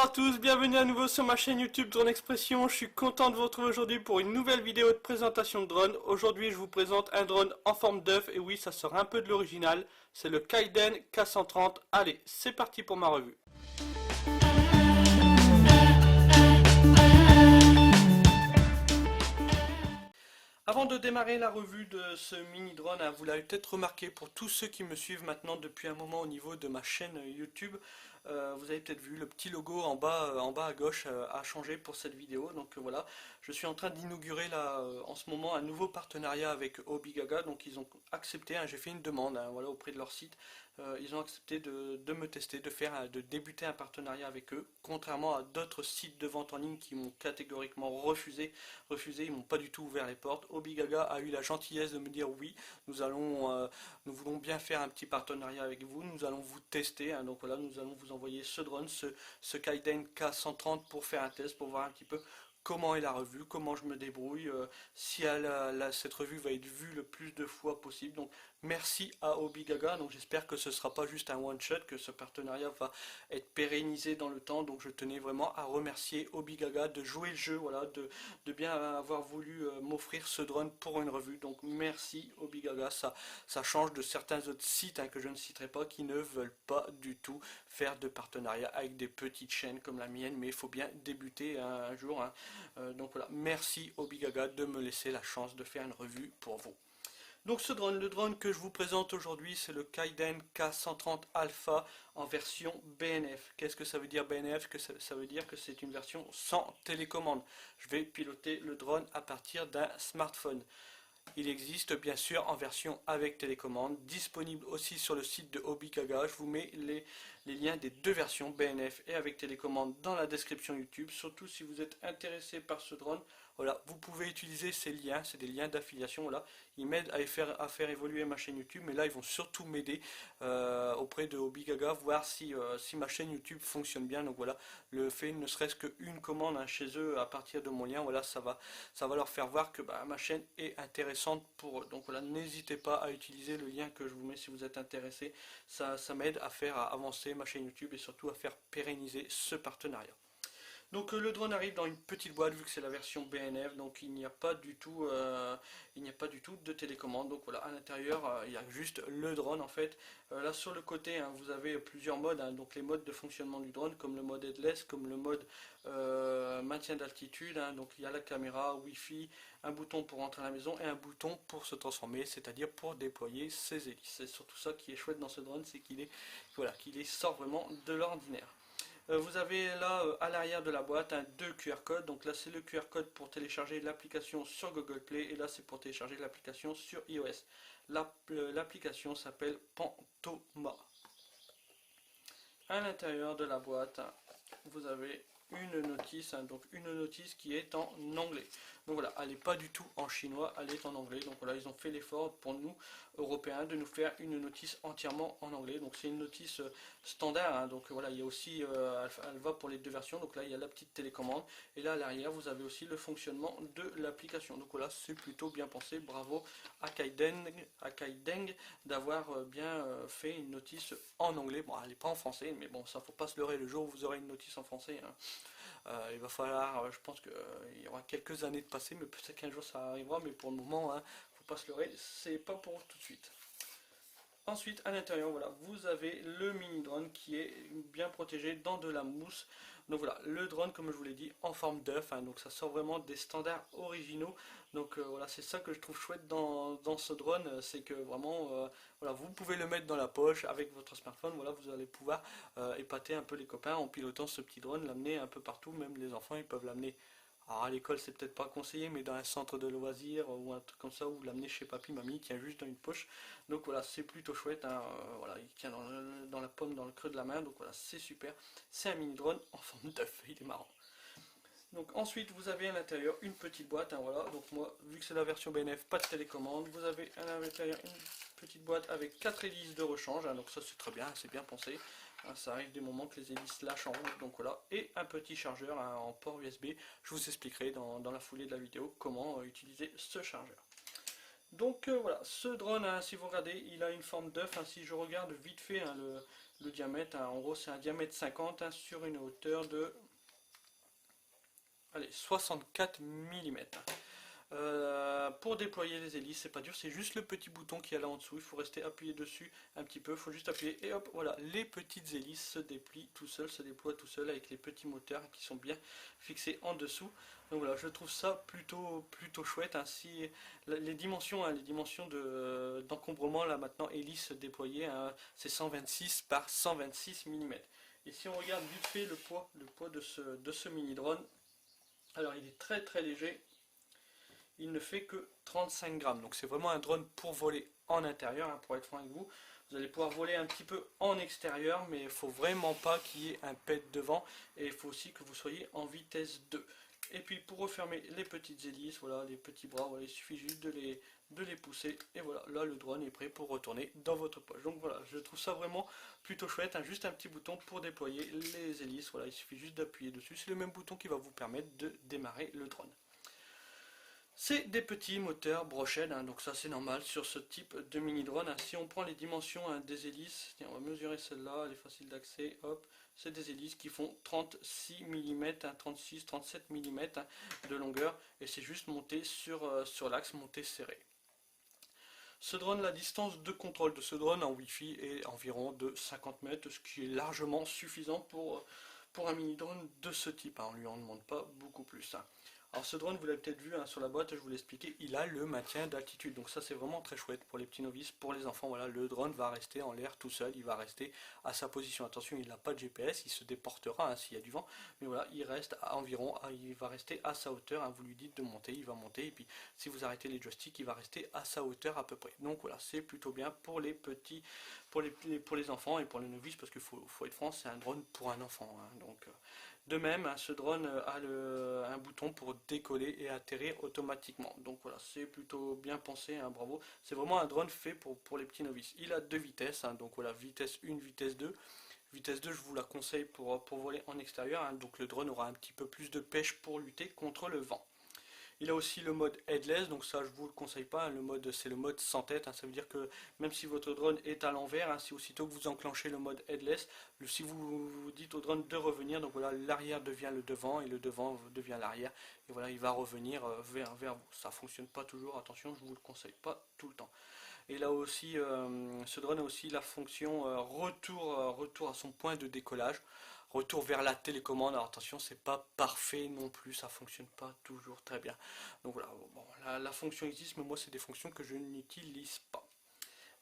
Bonjour à tous, bienvenue à nouveau sur ma chaîne YouTube Drone Expression. Je suis content de vous retrouver aujourd'hui pour une nouvelle vidéo de présentation de drone. Aujourd'hui je vous présente un drone en forme d'œuf et oui, ça sort un peu de l'original. C'est le Kaiden K130. Allez, c'est parti pour ma revue. Avant de démarrer la revue de ce mini drone, vous l'avez peut-être remarqué pour tous ceux qui me suivent maintenant depuis un moment au niveau de ma chaîne YouTube, vous avez peut-être vu le petit logo en bas à gauche a changé pour cette vidéo. Donc voilà, je suis en train d'inaugurer là en ce moment un nouveau partenariat avec Obigaga. Donc ils ont accepté, j'ai fait une demande voilà, auprès de leur site. Ils ont accepté de me tester, de débuter un partenariat avec eux, contrairement à d'autres sites de vente en ligne qui m'ont catégoriquement refusé, ils m'ont pas du tout ouvert les portes. Obigaga a eu la gentillesse de me dire oui, nous voulons bien faire un petit partenariat avec vous, nous allons vous tester, donc voilà, nous allons vous envoyer ce drone, ce Kaiden K130 pour faire un test, pour voir un petit peu comment est la revue, comment je me débrouille, si cette revue va être vue le plus de fois possible. Donc merci à Obigaga, donc j'espère que ce ne sera pas juste un one shot, que ce partenariat va être pérennisé dans le temps. Donc je tenais vraiment à remercier Obigaga de jouer le jeu, voilà, de bien avoir voulu m'offrir ce drone pour une revue. Donc merci Obigaga, ça change de certains autres sites que je ne citerai pas, qui ne veulent pas du tout faire de partenariat avec des petites chaînes comme la mienne, mais il faut bien débuter un jour. Donc voilà, merci Obigaga de me laisser la chance de faire une revue pour vous. Donc le drone que je vous présente aujourd'hui, c'est le Kaiden K130 Alpha en version BNF. Qu'est-ce que ça veut dire BNF? Ça veut dire que c'est une version sans télécommande. Je vais piloter le drone à partir d'un smartphone. Il existe bien sûr en version avec télécommande, disponible aussi sur le site de Obigaga. Je vous mets les liens des deux versions BNF et avec télécommande dans la description YouTube. Surtout si vous êtes intéressé par ce drone, voilà, vous pouvez utiliser ces liens, c'est des liens d'affiliation. Voilà, ils m'aident à faire évoluer ma chaîne YouTube, mais là ils vont surtout m'aider auprès de Obigaga, voir si ma chaîne YouTube fonctionne bien. Donc voilà, le fait ne serait-ce qu'une commande chez eux à partir de mon lien, voilà, ça va leur faire voir que ma chaîne est intéressante pour eux. Donc voilà, n'hésitez pas à utiliser le lien que je vous mets si vous êtes intéressé. Ça m'aide à faire avancer ma chaîne YouTube et surtout à faire pérenniser ce partenariat. Donc le drone arrive dans une petite boîte vu que c'est la version BNF, donc il n'y a pas du tout de télécommande. Donc voilà, à l'intérieur il y a juste le drone en fait. Là sur le côté vous avez plusieurs modes, donc les modes de fonctionnement du drone, comme le mode headless, comme le mode maintien d'altitude. Donc il y a la caméra, Wi-Fi, un bouton pour rentrer à la maison et un bouton pour se transformer, c'est-à-dire pour déployer ses hélices. C'est surtout ça qui est chouette dans ce drone, c'est qu'il sort vraiment de l'ordinaire. Vous avez là à l'arrière de la boîte deux QR codes. Donc là c'est le QR code pour télécharger l'application sur Google Play et là c'est pour télécharger l'application sur iOS. L'application s'appelle Pantoma. À l'intérieur de la boîte, vous avez une notice, donc une notice qui est en anglais. Donc voilà, elle n'est pas du tout en chinois, elle est en anglais. Donc voilà, ils ont fait l'effort pour nous Européens de nous faire une notice entièrement en anglais. Donc c'est une notice standard, donc voilà, il y a aussi, elle va pour les deux versions. Donc là il y a la petite télécommande et là à l'arrière vous avez aussi le fonctionnement de l'application. Donc voilà, c'est plutôt bien pensé. Bravo à Kaiden d'avoir bien fait une notice en anglais. Bon, elle n'est pas en français, mais bon, ça faut pas se leurrer. Le jour où vous aurez une notice en français, il va falloir, je pense qu'il y aura quelques années de passé, mais peut-être qu'un jour ça arrivera, mais pour le moment, faut pas se leurrer, c'est pas pour tout de suite. Ensuite, à l'intérieur, voilà, vous avez le mini drone qui est bien protégé dans de la mousse. Donc voilà, le drone, comme je vous l'ai dit, en forme d'œuf, donc ça sort vraiment des standards originaux. Donc voilà, c'est ça que je trouve chouette dans ce drone, c'est que vraiment, voilà, vous pouvez le mettre dans la poche avec votre smartphone. Voilà, vous allez pouvoir épater un peu les copains en pilotant ce petit drone, l'amener un peu partout. Même les enfants, ils peuvent l'amener. Alors à l'école c'est peut-être pas conseillé, mais dans un centre de loisirs ou un truc comme ça, ou l'amener chez papy, mamie, il tient juste dans une poche. Donc voilà, c'est plutôt chouette, voilà, il tient dans la paume, dans le creux de la main, donc voilà, c'est super. C'est un mini drone en forme d'œuf, il est marrant. Donc ensuite vous avez à l'intérieur une petite boîte, voilà, donc moi vu que c'est la version BNF, pas de télécommande, vous avez à l'intérieur une petite boîte avec 4 hélices de rechange, donc ça c'est très bien, c'est bien pensé. Ça arrive des moments que les hélices lâchent en route, donc voilà, et un petit chargeur en port USB. Je vous expliquerai dans la foulée de la vidéo comment utiliser ce chargeur. Donc voilà, ce drone, hein, si vous regardez, il a une forme d'œuf. Hein, si je regarde vite fait hein, le diamètre, hein, en gros c'est un diamètre 50 hein, sur une hauteur de allez, 64 mm. Pour déployer les hélices, c'est pas dur, c'est juste le petit bouton qui est là en dessous. Il faut rester appuyé dessus un petit peu, il faut juste appuyer et hop, voilà, les petites hélices se déplient tout seul, se déploient tout seul avec les petits moteurs qui sont bien fixés en dessous. Donc voilà, je trouve ça plutôt chouette. Ainsi, les dimensions, hein, les dimensions d'encombrement là maintenant hélice déployée, hein, c'est 126 par 126 mm. Et si on regarde vite fait le poids de ce mini drone, alors il est très léger, il ne fait que 35 grammes. Donc c'est vraiment un drone pour voler en intérieur, hein, pour être franc avec vous. Vous allez pouvoir voler un petit peu en extérieur, mais il ne faut vraiment pas qu'il y ait un pet devant. Et il faut aussi que vous soyez en vitesse 2. Et puis pour refermer les petites hélices, voilà, les petits bras, voilà, il suffit juste de les pousser. Et voilà, là le drone est prêt pour retourner dans votre poche. Donc voilà, je trouve ça vraiment plutôt chouette. Hein, juste un petit bouton pour déployer les hélices. Voilà, il suffit juste d'appuyer dessus. C'est le même bouton qui va vous permettre de démarrer le drone. C'est des petits moteurs brochette, hein, donc ça c'est normal sur ce type de mini drone. Hein. Si on prend les dimensions hein, des hélices, tiens, on va mesurer celle-là, elle est facile d'accès, hop, c'est des hélices qui font 36 mm, hein, 36-37 mm hein, de longueur, et c'est juste monté sur l'axe, monté serré. Ce drone, la distance de contrôle de ce drone en Wi-Fi est environ de 50 mètres, ce qui est largement suffisant pour un mini drone de ce type. Hein. On ne lui en demande pas beaucoup plus. Hein. Alors ce drone, vous l'avez peut-être vu hein, sur la boîte, je vous l'ai expliqué, il a le maintien d'altitude. Donc ça c'est vraiment très chouette pour les petits novices, pour les enfants. Voilà, le drone va rester en l'air tout seul, il va rester à sa position. Attention, il n'a pas de GPS, il se déportera hein, s'il y a du vent. Mais voilà, il reste à environ, il va rester à sa hauteur. Hein. Vous lui dites de monter, il va monter. Et puis si vous arrêtez les joysticks, il va rester à sa hauteur à peu près. Donc voilà, c'est plutôt bien pour les petits, pour les enfants et pour les novices, parce qu'il faut être franc, c'est un drone pour un enfant. Hein. Donc de même, hein, ce drone a un bouton pour décoller et atterrir automatiquement. Donc voilà, c'est plutôt bien pensé, hein, bravo. C'est vraiment un drone fait pour les petits novices. Il a deux vitesses, hein, donc voilà, vitesse 1, vitesse 2. Vitesse 2, je vous la conseille pour voler en extérieur, hein, donc le drone aura un petit peu plus de pêche pour lutter contre le vent. Il a aussi le mode headless, donc ça je vous le conseille pas, hein, le mode c'est le mode sans tête, hein, ça veut dire que même si votre drone est à l'envers, hein, si aussitôt que vous enclenchez le mode headless, si vous dites au drone de revenir, donc voilà, l'arrière devient le devant et le devant devient l'arrière, et voilà, il va revenir vers vous. Ça fonctionne pas toujours, attention, je vous le conseille pas tout le temps. Et là aussi, ce drone a aussi la fonction retour à son point de décollage, retour vers la télécommande. Alors attention, c'est pas parfait non plus, ça fonctionne pas toujours très bien. Donc voilà, bon, la fonction existe, mais moi c'est des fonctions que je n'utilise pas.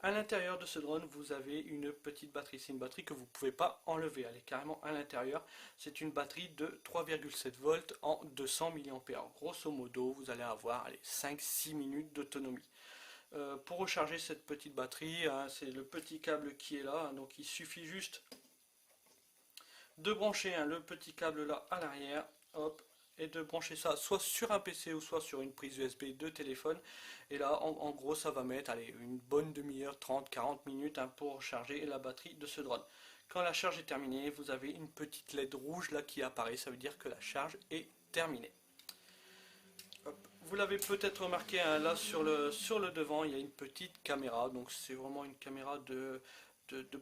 À l'intérieur de ce drone, vous avez une petite batterie. C'est une batterie que vous ne pouvez pas enlever. Elle est carrément à l'intérieur. C'est une batterie de 3,7 volts en 200 mAh. Grosso modo, vous allez avoir 5-6 minutes d'autonomie. Pour recharger cette petite batterie, hein, c'est le petit câble qui est là. Hein, donc il suffit juste de brancher hein, le petit câble là à l'arrière. Hop, et de brancher ça soit sur un PC ou soit sur une prise USB de téléphone. Et là, en gros, ça va mettre une bonne demi-heure, 30-40 minutes hein, pour charger la batterie de ce drone. Quand la charge est terminée, vous avez une petite LED rouge là qui apparaît, ça veut dire que la charge est terminée. Hop. Vous l'avez peut-être remarqué hein, là sur le devant, il y a une petite caméra, donc c'est vraiment une caméra de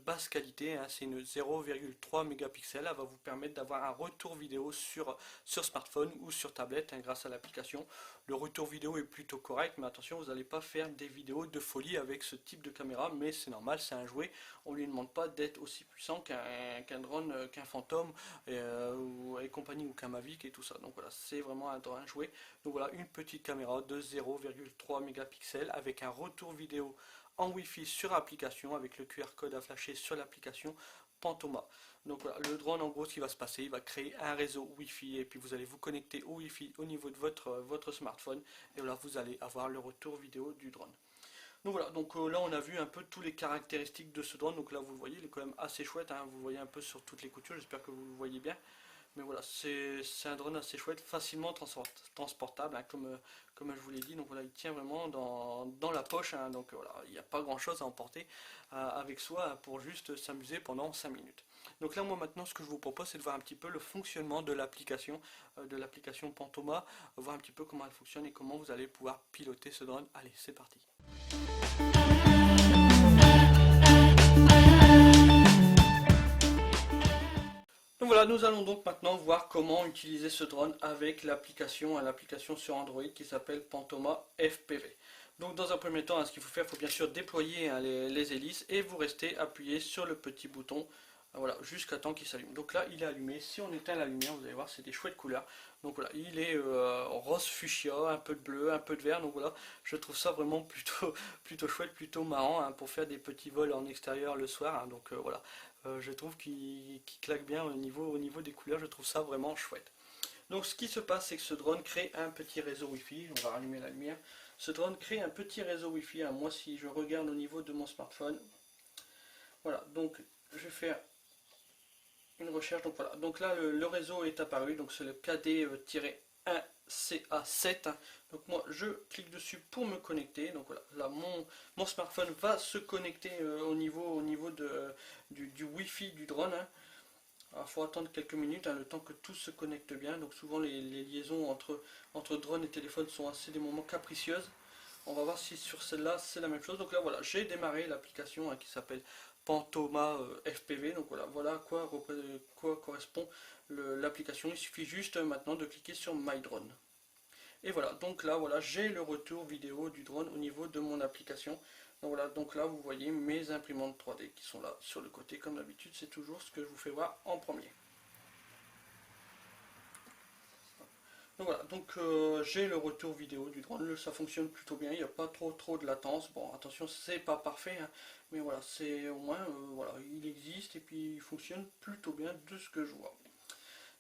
basse qualité, hein, c'est une 0,3 mégapixels, elle va vous permettre d'avoir un retour vidéo sur smartphone ou sur tablette hein, grâce à l'application. Le retour vidéo est plutôt correct, mais attention, vous n'allez pas faire des vidéos de folie avec ce type de caméra, mais c'est normal, c'est un jouet, on ne lui demande pas d'être aussi puissant qu'un drone, qu'un Phantom et compagnie ou qu'un Mavic et tout ça. Donc voilà, c'est vraiment un jouet. Donc voilà, une petite caméra de 0,3 mégapixels avec un retour vidéo en Wi-Fi sur application avec le QR code à flasher sur l'application Pantoma. Donc voilà, le drone en gros ce qui va se passer, il va créer un réseau Wi-Fi et puis vous allez vous connecter au Wi-Fi au niveau de votre smartphone et voilà vous allez avoir le retour vidéo du drone. Donc voilà, donc là on a vu un peu toutes les caractéristiques de ce drone, donc là vous le voyez, il est quand même assez chouette, hein, vous le voyez un peu sur toutes les coutures, j'espère que vous le voyez bien. Mais voilà, c'est un drone assez chouette, facilement transportable, hein, comme je vous l'ai dit. Donc voilà, il tient vraiment dans la poche. Hein, donc voilà, il n'y a pas grand chose à emporter avec soi hein, pour juste s'amuser pendant 5 minutes. Donc là, moi maintenant, ce que je vous propose, c'est de voir un petit peu le fonctionnement de l'application Pantoma, voir un petit peu comment elle fonctionne et comment vous allez pouvoir piloter ce drone. Allez, c'est parti. Donc voilà, nous allons donc maintenant voir comment utiliser ce drone avec l'application sur Android qui s'appelle Pantoma FPV. Donc dans un premier temps, ce qu'il faut faire, il faut bien sûr déployer les hélices et vous restez appuyé sur le petit bouton, voilà, jusqu'à temps qu'il s'allume. Donc là, il est allumé. Si on éteint la lumière, vous allez voir, c'est des chouettes couleurs. Donc voilà, il est rose fuchsia, un peu de bleu, un peu de vert. Donc voilà, je trouve ça vraiment plutôt chouette, plutôt marrant hein, pour faire des petits vols en extérieur le soir. Hein. Donc voilà, je trouve qu'il claque bien au niveau des couleurs. Je trouve ça vraiment chouette. Donc ce qui se passe, c'est que ce drone crée un petit réseau Wi-Fi. On va rallumer la lumière. Ce drone crée un petit réseau Wi-Fi. Hein. Moi, si je regarde au niveau de mon smartphone, voilà, donc je vais faire une recherche. Donc voilà, donc là le réseau est apparu. Donc c'est le KD-1CA7. Donc moi je clique dessus pour me connecter. Donc voilà, là mon smartphone va se connecter au niveau du Wi-Fi du drone. Hein. Il faut attendre quelques minutes, hein, le temps que tout se connecte bien. Donc souvent les liaisons entre drone et téléphone sont assez des moments capricieuses. On va voir si sur celle-là c'est la même chose. Donc là voilà, j'ai démarré l'application hein, qui s'appelle Pantoma FPV. Donc voilà à quoi correspond l'application. Il suffit juste maintenant de cliquer sur My Drone. Et voilà, donc là voilà, j'ai le retour vidéo du drone au niveau de mon application. Donc voilà, donc là vous voyez mes imprimantes 3D qui sont là sur le côté comme d'habitude, c'est toujours ce que je vous fais voir en premier. Donc voilà, donc j'ai le retour vidéo du drone, ça fonctionne plutôt bien, il n'y a pas trop de latence. Bon attention, c'est pas parfait, hein, mais voilà, c'est au moins, voilà, il existe et puis il fonctionne plutôt bien de ce que je vois.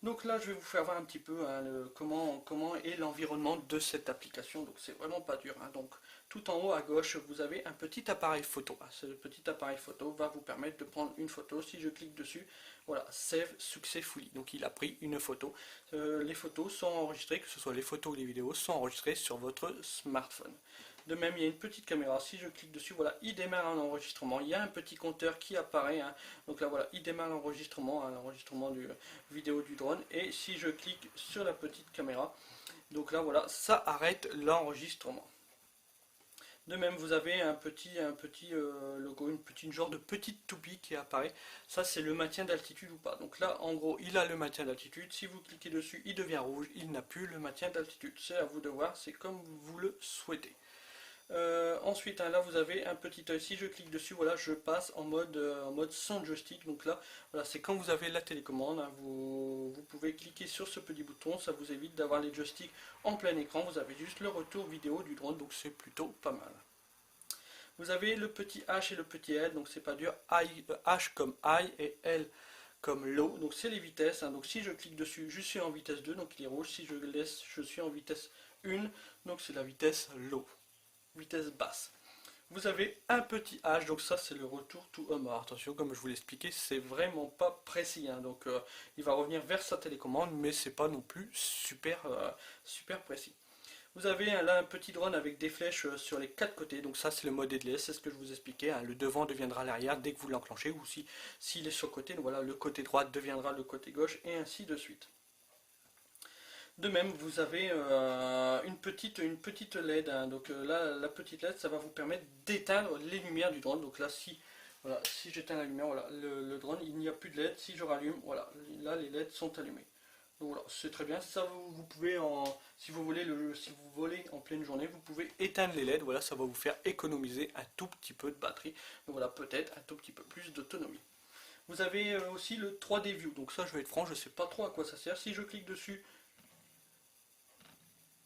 Donc là, je vais vous faire voir un petit peu hein, comment est l'environnement de cette application. Donc c'est vraiment pas dur. Hein. Donc tout en haut à gauche, vous avez un petit appareil photo. Ce petit appareil photo va vous permettre de prendre une photo. Si je clique dessus, voilà, Save Successfully. Donc il a pris une photo. Les photos sont enregistrées, que ce soit les photos ou les vidéos, sont enregistrées sur votre smartphone. De même, il y a une petite caméra. Si je clique dessus, voilà, il démarre un enregistrement. Il y a un petit compteur qui apparaît. Hein. Donc là, voilà, il démarre l'enregistrement, hein, l'enregistrement du vidéo du drone. Et si je clique sur la petite caméra, donc là, voilà, ça arrête l'enregistrement. De même, vous avez un petit logo, une genre de petite toupie qui apparaît. Ça, c'est le maintien d'altitude ou pas. Donc là, en gros, il a le maintien d'altitude. Si vous cliquez dessus, il devient rouge. Il n'a plus le maintien d'altitude. C'est à vous de voir. C'est comme vous le souhaitez. Ensuite, hein, là vous avez un petit œil. Si je clique dessus, voilà, je passe en mode sans joystick. Donc là, voilà, c'est quand vous avez la télécommande. Hein, vous pouvez cliquer sur ce petit bouton. Ça vous évite d'avoir les joysticks en plein écran. Vous avez juste le retour vidéo du drone. Donc c'est plutôt pas mal. Vous avez le petit H et le petit L. Donc c'est pas dur. H comme high et L comme low. Donc c'est les vitesses. Hein, donc si je clique dessus, je suis en vitesse 2. Donc il est rouge. Si je laisse, je suis en vitesse 1. Donc c'est la vitesse low. Vitesse basse. Vous avez un petit H, donc ça c'est le retour to home. Alors attention, comme je vous l'ai expliqué, c'est vraiment pas précis. Hein, donc il va revenir vers sa télécommande, mais c'est pas non plus super précis. Vous avez là un petit drone avec des flèches sur les quatre côtés. Donc ça c'est le mode headless, c'est ce que je vous expliquais. Hein, le devant deviendra l'arrière dès que vous l'enclenchez, ou s'il est sur le côté, donc voilà, le côté droit deviendra le côté gauche, et ainsi de suite. De même, vous avez une petite LED. Hein. Donc là, la petite LED, ça va vous permettre d'éteindre les lumières du drone. Donc là, voilà, si j'éteins la lumière, voilà, le drone, il n'y a plus de LED. Si je rallume, voilà, là, les LED sont allumés. Donc voilà, c'est très bien. Ça, vous pouvez, si vous volez en pleine journée, vous pouvez éteindre les LED. Voilà, ça va vous faire économiser un tout petit peu de batterie. Donc voilà, peut-être un tout petit peu plus d'autonomie. Vous avez aussi le 3D View. Donc ça, je vais être franc, je ne sais pas trop à quoi ça sert. Si je clique dessus,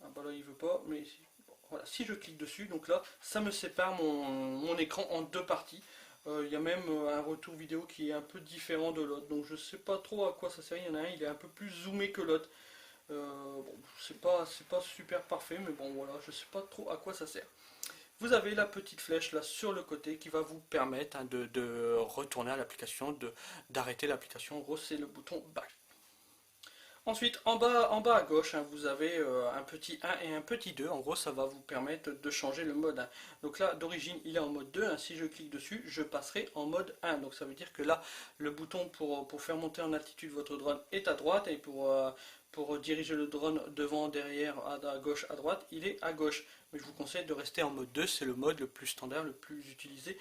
ah bah là il veut pas, mais voilà, si je clique dessus, donc là ça me sépare mon écran en deux parties. Il y a même un retour vidéo qui est un peu différent de l'autre, donc je sais pas trop à quoi ça sert. Il y en a un, il est un peu plus zoomé que l'autre. Bon, c'est pas super parfait, mais bon voilà, je sais pas trop à quoi ça sert. Vous avez la petite flèche là sur le côté qui va vous permettre hein, de retourner à l'application, d'arrêter l'application. En gros, c'est le bouton back. Ensuite, en bas à gauche, hein, vous avez un petit 1 et un petit 2. En gros, ça va vous permettre de changer le mode 1. Donc là, d'origine, il est en mode 2. Hein. Si je clique dessus, je passerai en mode 1. Donc ça veut dire que là, le bouton pour faire monter en altitude votre drone est à droite. Et pour diriger le drone devant, derrière, à gauche, à droite, il est à gauche. Mais je vous conseille de rester en mode 2. C'est le mode le plus standard, le plus utilisé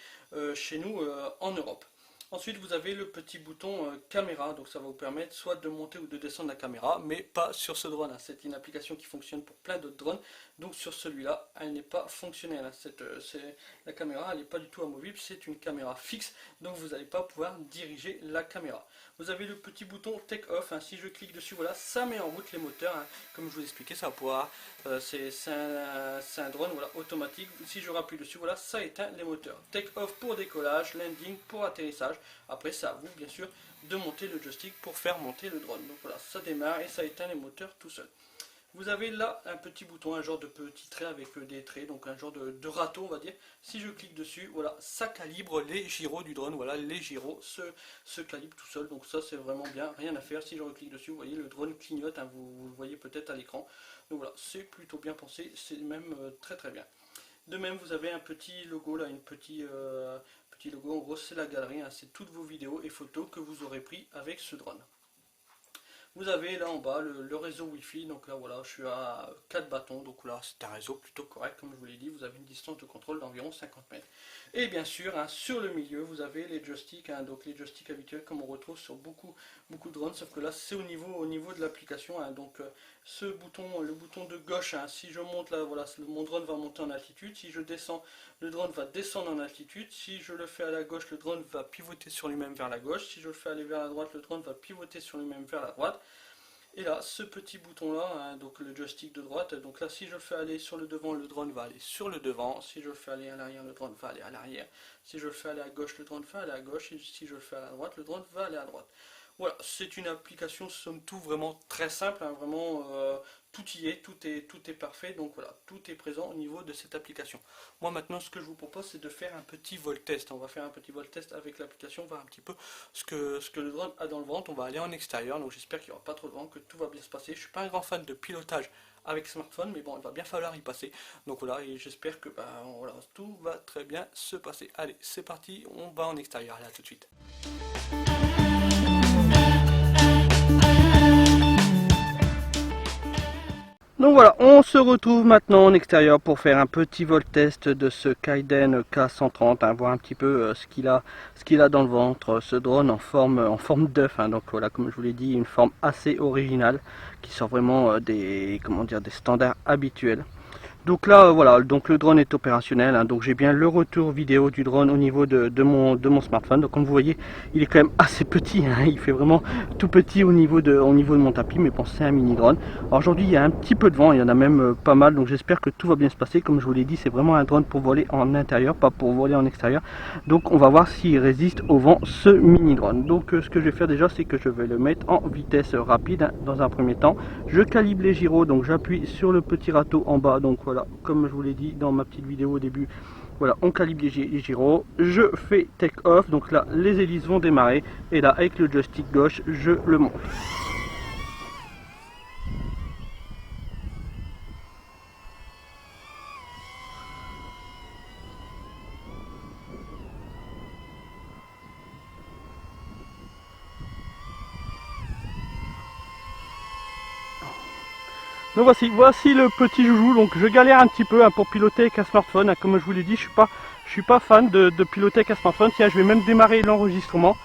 chez nous en Europe. Ensuite, vous avez le petit bouton caméra, donc ça va vous permettre soit de monter ou de descendre la caméra, mais pas sur ce drone. Hein. C'est une application qui fonctionne pour plein d'autres drones, donc sur celui-là, elle n'est pas fonctionnelle. Hein. La caméra, elle n'est pas du tout amovible, c'est une caméra fixe, donc vous n'allez pas pouvoir diriger la caméra. Vous avez le petit bouton Take Off, hein. Si je clique dessus, voilà, ça met en route les moteurs. Hein. Comme je vous expliquais, ça va pouvoir, c'est un drone voilà, automatique. Si je rappuie dessus, voilà, ça éteint les moteurs. Take Off pour décollage, landing pour atterrissage. Après, c'est à vous, bien sûr, de monter le joystick pour faire monter le drone. Donc voilà, ça démarre et ça éteint les moteurs tout seul. Vous avez là un petit bouton, un genre de petit trait avec des traits, donc un genre de râteau, on va dire. Si je clique dessus, voilà, ça calibre les gyros du drone. Voilà, les gyros se calibrent tout seul. Donc ça, c'est vraiment bien, rien à faire. Si je reclique dessus, vous voyez, le drone clignote, hein, vous le voyez peut-être à l'écran. Donc voilà, c'est plutôt bien pensé, c'est même très très bien. De même, vous avez un petit logo là, petit logo. En gros, c'est la galerie, hein, c'est toutes vos vidéos et photos que vous aurez pris avec ce drone. Vous avez là en bas le réseau Wi-Fi, donc là voilà, je suis à 4 bâtons, donc là c'est un réseau plutôt correct, comme je vous l'ai dit. Vous avez une distance de contrôle d'environ 50 mètres. Et bien sûr, hein, sur le milieu, vous avez les joysticks, hein, donc les joysticks habituels comme on retrouve sur beaucoup de drones, sauf que là c'est au niveau de l'application. Hein, donc ce bouton, le bouton de gauche, hein, si je monte là, voilà, mon drone va monter en altitude. Si je descends, le drone va descendre en altitude. Si je le fais à la gauche, le drone va pivoter sur lui-même vers la gauche. Si je le fais aller vers la droite, le drone va pivoter sur lui-même vers la droite. Et là, ce petit bouton là, hein, donc le joystick de droite, donc là si je le fais aller sur le devant, le drone va aller sur le devant. Si je le fais aller à l'arrière, le drone va aller à l'arrière. Si je le fais aller à gauche, le drone va aller à gauche. Et si je le fais à la droite, le drone va aller à droite. Voilà, c'est une application somme toute vraiment très simple, hein, vraiment tout y est, tout est parfait, donc voilà, tout est présent au niveau de cette application. Moi maintenant ce que je vous propose c'est de faire un petit vol test. On va faire un petit vol test avec l'application, voir un petit peu ce que le drone a dans le ventre. On va aller en extérieur, donc j'espère qu'il n'y aura pas trop de vent, que tout va bien se passer. Je suis pas un grand fan de pilotage avec smartphone, mais bon, il va bien falloir y passer. Donc voilà, et j'espère que voilà, tout va très bien se passer. Allez, c'est parti, on va en extérieur, là tout de suite. Donc voilà, on se retrouve maintenant en extérieur pour faire un petit vol test de ce Kaiden K130, hein, voir un petit peu ce qu'il a dans le ventre, ce drone en forme d'œuf, hein, donc voilà, comme je vous l'ai dit, une forme assez originale qui sort vraiment des standards habituels. Donc là voilà, donc le drone est opérationnel, hein, donc j'ai bien le retour vidéo du drone au niveau de mon smartphone. Donc comme vous voyez, il est quand même assez petit, hein, il fait vraiment tout petit au niveau de mon tapis, mais bon, c'est un mini drone. Alors aujourd'hui il y a un petit peu de vent, il y en a même pas mal, donc j'espère que tout va bien se passer. Comme je vous l'ai dit, c'est vraiment un drone pour voler en intérieur, pas pour voler en extérieur. Donc on va voir s'il résiste au vent, ce mini drone. Donc ce que je vais faire déjà, c'est que je vais le mettre en vitesse rapide, hein, dans un premier temps. Je calibre les gyros, donc j'appuie sur le petit râteau en bas, donc voilà, comme je vous l'ai dit dans ma petite vidéo au début, voilà, on calibre les gyros. Je fais take off, donc là les hélices vont démarrer, et là avec le joystick gauche je le monte. Donc voici le petit joujou. Donc je galère un petit peu, hein, pour piloter avec un smartphone, hein. Comme je vous l'ai dit, je suis pas fan de piloter avec un smartphone. Tiens, je vais même démarrer l'enregistrement.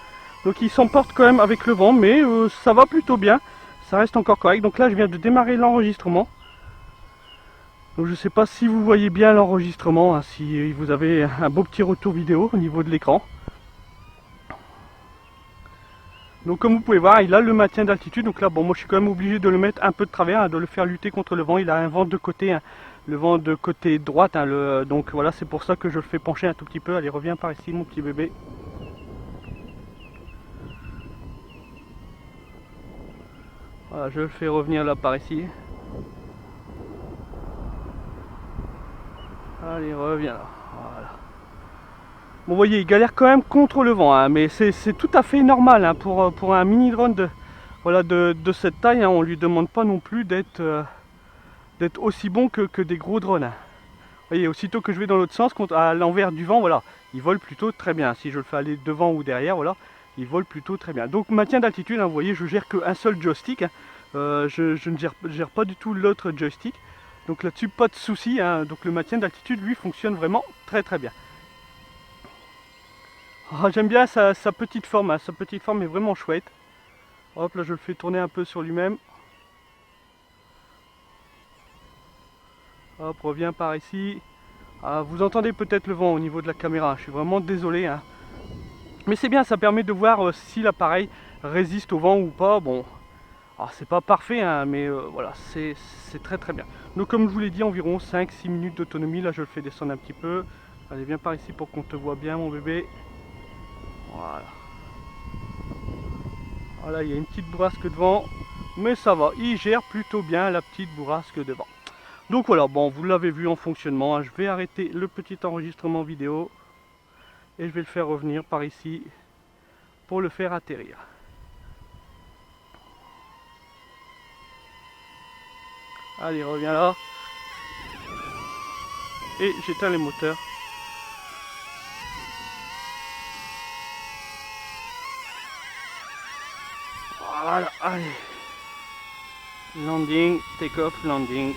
Donc il s'emporte quand même avec le vent, mais ça va plutôt bien. Ça reste encore correct. Donc là je viens de démarrer l'enregistrement. Donc je sais pas si vous voyez bien l'enregistrement, hein, si vous avez un beau petit retour vidéo au niveau de l'écran. Donc comme vous pouvez voir, il a le maintien d'altitude. Donc là, bon, moi je suis quand même obligé de le mettre un peu de travers, hein, de le faire lutter contre le vent. Il a un vent de côté, hein, le vent de côté droite, hein, donc voilà, c'est pour ça que je le fais pencher un tout petit peu. Allez, reviens par ici mon petit bébé. Voilà, je le fais revenir là par ici. Allez, reviens là. Voilà. Bon, vous voyez, il galère quand même contre le vent, hein, mais c'est tout à fait normal, hein, pour un mini drone voilà, de cette taille, hein, on lui demande pas non plus d'être aussi bon que des gros drones. Vous voyez, aussitôt que je vais dans l'autre sens, à l'envers du vent, voilà, il vole plutôt très bien. Si je le fais aller devant ou derrière, voilà, il vole plutôt très bien. Donc maintien d'altitude, hein, vous voyez, je gère qu'un seul joystick, hein. Je ne gère pas du tout l'autre joystick. Donc là-dessus, pas de souci, hein. Donc le maintien d'altitude, lui, fonctionne vraiment très très bien. Ah, j'aime bien sa petite forme, hein. Sa petite forme est vraiment chouette. Hop, là je le fais tourner un peu sur lui-même. Hop, reviens par ici. Ah, vous entendez peut-être le vent au niveau de la caméra, je suis vraiment désolé, hein. Mais c'est bien, ça permet de voir si l'appareil résiste au vent ou pas. Bon, alors c'est pas parfait, hein, mais voilà, c'est très très bien. Donc comme je vous l'ai dit, environ 5-6 minutes d'autonomie. Là je le fais descendre un petit peu. Allez, viens par ici pour qu'on te voit bien, mon bébé. Voilà. Voilà, il y a une petite bourrasque devant, mais ça va, il gère plutôt bien la petite bourrasque devant. Donc voilà, bon, vous l'avez vu en fonctionnement, hein. Je vais arrêter le petit enregistrement vidéo et je vais le faire revenir par ici pour le faire atterrir. Allez, reviens là. Et j'éteins les moteurs. Voilà, allez. Landing, take-off, landing.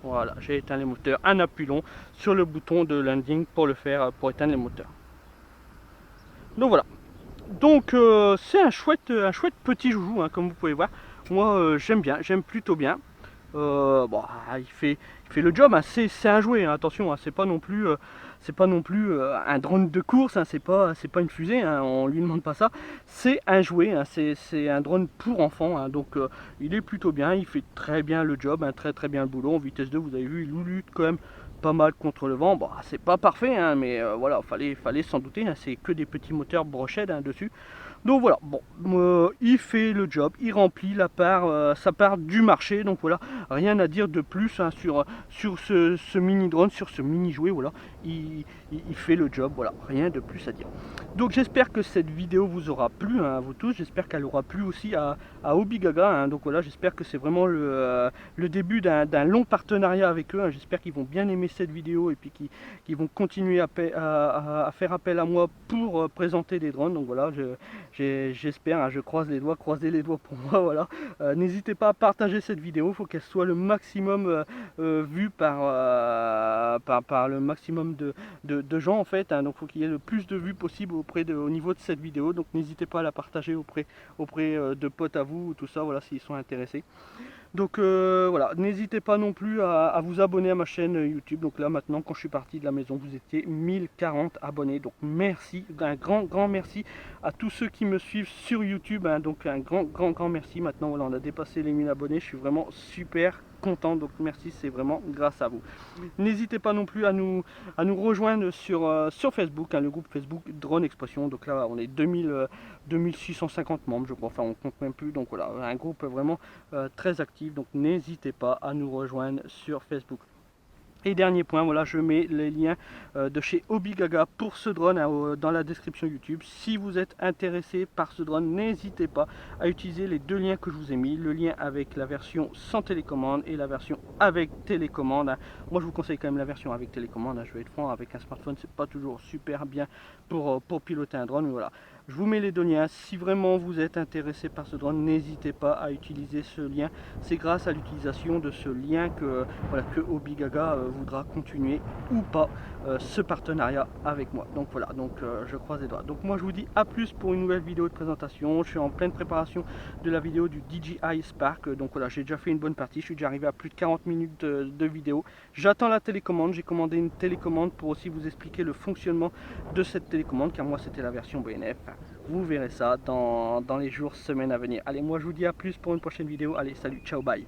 Voilà, j'ai éteint les moteurs. Un appui long sur le bouton de landing pour le faire, pour éteindre les moteurs. Donc voilà. Donc c'est un chouette petit joujou, hein, comme vous pouvez voir. Moi j'aime bien, j'aime plutôt bien. Bon, il fait le job, hein. C'est un jouet, hein, attention, hein, c'est pas non plus un drone de course, hein, c'est pas une fusée, hein, on lui demande pas ça. C'est un jouet, hein, c'est un drone pour enfants, hein, donc il est plutôt bien, il fait très bien le job, hein, très bien le boulot. En vitesse 2, vous avez vu, il lutte quand même pas mal contre le vent. Bon, c'est pas parfait, hein, mais voilà, fallait s'en douter, hein, c'est que des petits moteurs brochettes, hein, dessus. Donc voilà, bon, il fait le job, il remplit sa part du marché. Donc voilà, rien à dire de plus, hein, sur ce mini drone, sur ce mini jouet. Voilà, il fait le job, voilà, rien de plus à dire. Donc j'espère que cette vidéo vous aura plu, hein, à vous tous. J'espère qu'elle aura plu aussi à Hobby Gaga, hein. Donc voilà, j'espère que c'est vraiment le début d'un long partenariat avec eux, hein. J'espère qu'ils vont bien aimer cette vidéo et puis qu'ils vont continuer à faire appel à moi pour présenter des drones. Donc voilà, j'espère, hein, je croise les doigts, croisez les doigts pour moi, voilà. N'hésitez pas à partager cette vidéo, il faut qu'elle soit le maximum vue par le maximum de gens en fait, hein. Donc il faut qu'il y ait le plus de vues possible au niveau de cette vidéo. Donc n'hésitez pas à la partager auprès de potes à vous, tout ça, voilà, s'ils sont intéressés. Donc voilà, n'hésitez pas non plus à vous abonner à ma chaîne YouTube. Donc là maintenant, quand je suis parti de la maison, vous étiez 1040 abonnés. Donc merci, un grand merci à tous ceux qui me suivent sur YouTube, hein. Donc un grand merci. Maintenant voilà, on a dépassé les 1000 abonnés, je suis vraiment super content. Donc merci, c'est vraiment grâce à vous. N'hésitez pas non plus à nous rejoindre sur Facebook, hein, le groupe Facebook Drone Explosion. Donc là on est 2650 membres, je crois, enfin on compte même plus. Donc voilà, un groupe vraiment très actif. Donc n'hésitez pas à nous rejoindre sur Facebook. Et dernier point, voilà, je mets les liens de chez Hobby Gaga pour ce drone, hein, dans la description YouTube. Si vous êtes intéressé par ce drone, n'hésitez pas à utiliser les deux liens que je vous ai mis. Le lien avec la version sans télécommande et la version avec télécommande, hein. Moi je vous conseille quand même la version avec télécommande, hein, je vais être franc, avec un smartphone c'est pas toujours super bien pour piloter un drone. Mais voilà, je vous mets les deux liens. Si vraiment vous êtes intéressé par ce drone, n'hésitez pas à utiliser ce lien. C'est grâce à l'utilisation de ce lien que Hobby Gaga voudra continuer ou pas ce partenariat avec moi. Donc voilà, donc je croise les doigts. Donc moi je vous dis à plus pour une nouvelle vidéo de présentation. Je suis en pleine préparation de la vidéo du DJI Spark. Donc voilà, j'ai déjà fait une bonne partie, je suis déjà arrivé à plus de 40 minutes de vidéo. J'attends la télécommande, j'ai commandé une télécommande pour aussi vous expliquer le fonctionnement de cette télécommande, car moi c'était la version BNF. Vous verrez ça dans les jours, semaines à venir. Allez, moi je vous dis à plus pour une prochaine vidéo. Allez, salut, ciao, bye.